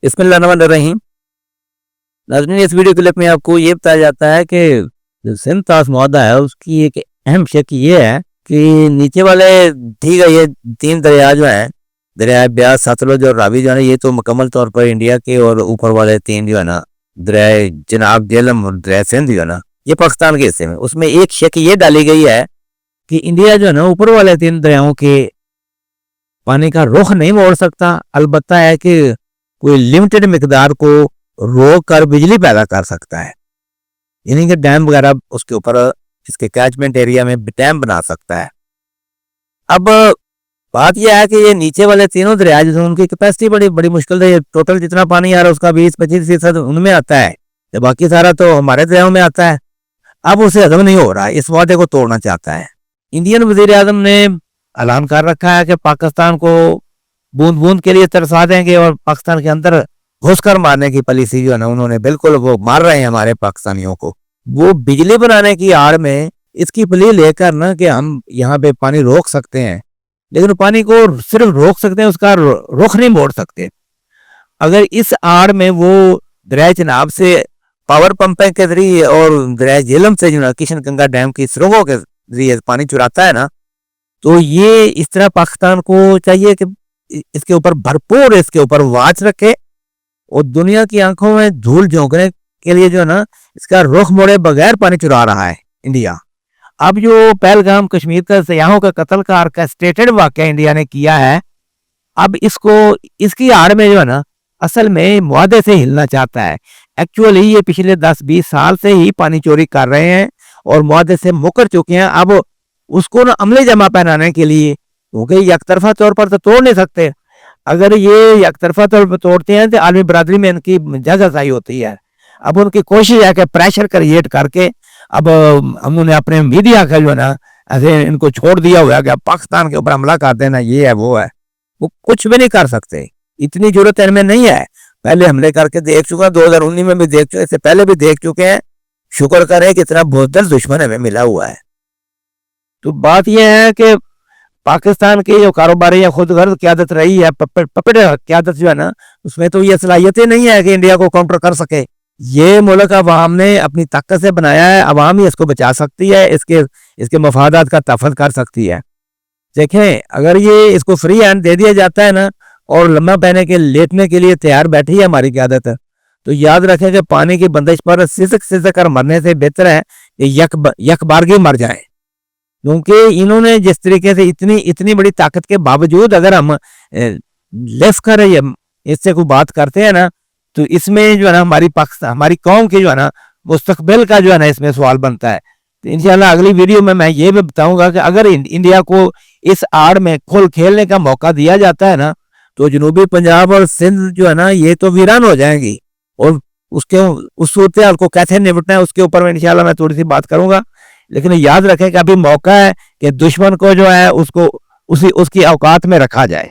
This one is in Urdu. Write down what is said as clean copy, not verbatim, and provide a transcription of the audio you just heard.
بسم اللہ الرحمن الرحیم۔ ناظرین، اس ویڈیو کلپ میں آپ کو یہ بتایا جاتا ہے کہ جو سندھ طاس معاہدہ ہے اس کی ایک اہم شق یہ ہے کہ نیچے والے ٹھیک ہے، یہ تین دریا جو ہیں، دریائے بیاس، ستلج اور راوی جو ہے یہ تو مکمل طور پر انڈیا کے، اور اوپر والے تین جو ہے نا دریائے جناب جہلم اور دریائے سندھ جو ہے نا یہ پاکستان کے حصے میں۔ اس میں ایک شق یہ ڈالی گئی ہے کہ انڈیا جو ہے نا اوپر والے تین دریاؤں کے پانی کا رخ نہیں موڑ سکتا، البتہ ہے کہ کوئی لمیٹڈ مقدار کو روک کر بجلی پیدا کر سکتا ہے، یعنی کہ ڈیم وغیرہ اس کے اوپر اس کے کیچمنٹ ایریا میں ڈیم بنا سکتا ہے۔ اب بات یہ ہے کہ یہ نیچے والے تینوں دریا جو ان کی کیپیسٹی بڑی مشکل ہے، ٹوٹل جتنا پانی آ رہا ہے اس کا 20-25% ان میں آتا ہے، باقی سارا تو ہمارے دریاؤں میں آتا ہے۔ اب اسے ہضم نہیں ہو رہا، اس وعدے کو توڑنا چاہتا ہے۔ انڈین وزیر اعظم نے اعلان کر رکھا ہے کہ پاکستان کو بوند بوند کے لیے ترسا دیں گے، اور پاکستان کے اندر گھس کر مارنے کی پالیسی جو ہے نا انہوں نے بالکل وہ مار رہے ہیں ہمارے پاکستانیوں کو۔ وہ بجلی بنانے کی آڑ میں اس کی پلی لے کر نا کہ ہم یہاں پہ پانی روک سکتے ہیں، لیکن پانی کو صرف روک سکتے ہیں، اس کا رخ نہیں موڑ سکتے۔ اگر اس آڑ میں وہ دریائے چناب سے پاور پمپیں کے ذریعے اور دریائے جہلم سے جو کشن گنگا ڈیم کی سرنگوں کے ذریعے پانی چراتا ہے نا، تو یہ اس طرح پاکستان کو چاہیے کہ اس کے اوپر بھرپور اس کے اوپر واچ رکھے، اور دنیا کی آنکھوں میں دھول جھونکنے کے لیے جو ہے نا اس کا رخ موڑے بغیر پانی چرا رہا ہے انڈیا۔ اب جو پہلگام کشمیر کا سیاحوں کا قتل کا آرکسٹریٹڈ واقعہ انڈیا نے کیا ہے، اب اس کی آڑ میں جو ہے نا اصل میں معاہدے سے ہلنا چاہتا ہے۔ ایکچولی یہ پچھلے 10-20 سال سے ہی پانی چوری کر رہے ہیں اور معاہدے سے مکر چکے ہیں۔ اب اس کو نا عملی جمع پہنانے کے لیے، کیونکہ یک طرفہ طور پر تو توڑ نہیں سکتے، اگر یہ یک طرفہ طور پر توڑتے ہیں تو عالمی برادری میں ان کی جگہ ضائع ہوتی ہے۔ اب ان کی کوشش ہے کہ پریشر کریٹ کر کے اب انہوں نے اپنے میڈیا کا جو ہے نا ایسے ان کو چھوڑ دیا ہوا ہے کہ پاکستان کے اوپر حملہ کر دینا، یہ ہے وہ ہے، وہ کچھ بھی نہیں کر سکتے، اتنی ضرورت ان میں نہیں ہے۔ پہلے حملے کر کے دیکھ چکا، 2019 میں بھی دیکھ چکے، اس سے پہلے بھی دیکھ چکے ہیں۔ شکر کریں کہ اتنا بہتر دشمن ہمیں ملا ہوا ہے۔ تو بات یہ ہے کہ پاکستان کی جو کاروباری یا خود غرض قیادت رہی ہے، پپڑ قیادت جو ہے نا، اس میں تو یہ صلاحیتیں نہیں ہے کہ انڈیا کو کاؤنٹر کر سکے۔ یہ ملک عوام نے اپنی طاقت سے بنایا ہے، عوام ہی اس کو بچا سکتی ہے، اس کے مفادات کا تحفظ کر سکتی ہے۔ دیکھیں، اگر یہ اس کو فری ہینڈ دے دیا جاتا ہے نا اور لمحہ پہنے کے لیٹنے کے لیے تیار بیٹھی ہے ہماری قیادت، تو یاد رکھیں کہ پانی کی بندش پر سسک کر مرنے سے بہتر ہے کہ یک بارگی مر جائیں، کیونکہ انہوں نے جس طریقے سے اتنی بڑی طاقت کے باوجود اگر ہم لیف کر اس سے کوئی بات کرتے ہیں نا، تو اس میں جو ہے نا ہماری قوم کے جو ہے نا مستقبل کا جو ہے نا اس میں سوال بنتا ہے۔ تو انشاءاللہ اگلی ویڈیو میں یہ بھی بتاؤں گا کہ اگر انڈیا کو اس آڑ میں کھل کھیلنے کا موقع دیا جاتا ہے نا، تو جنوبی پنجاب اور سندھ جو ہے نا یہ تو ویران ہو جائیں گی، اور اس صورتحال کو کیسے نمٹنا ہے اس کے اوپر انشاءاللہ میں تھوڑی سی بات کروں گا۔ لیکن یاد رکھیں کہ ابھی موقع ہے کہ دشمن کو جو ہے اس کی اوقات میں رکھا جائے۔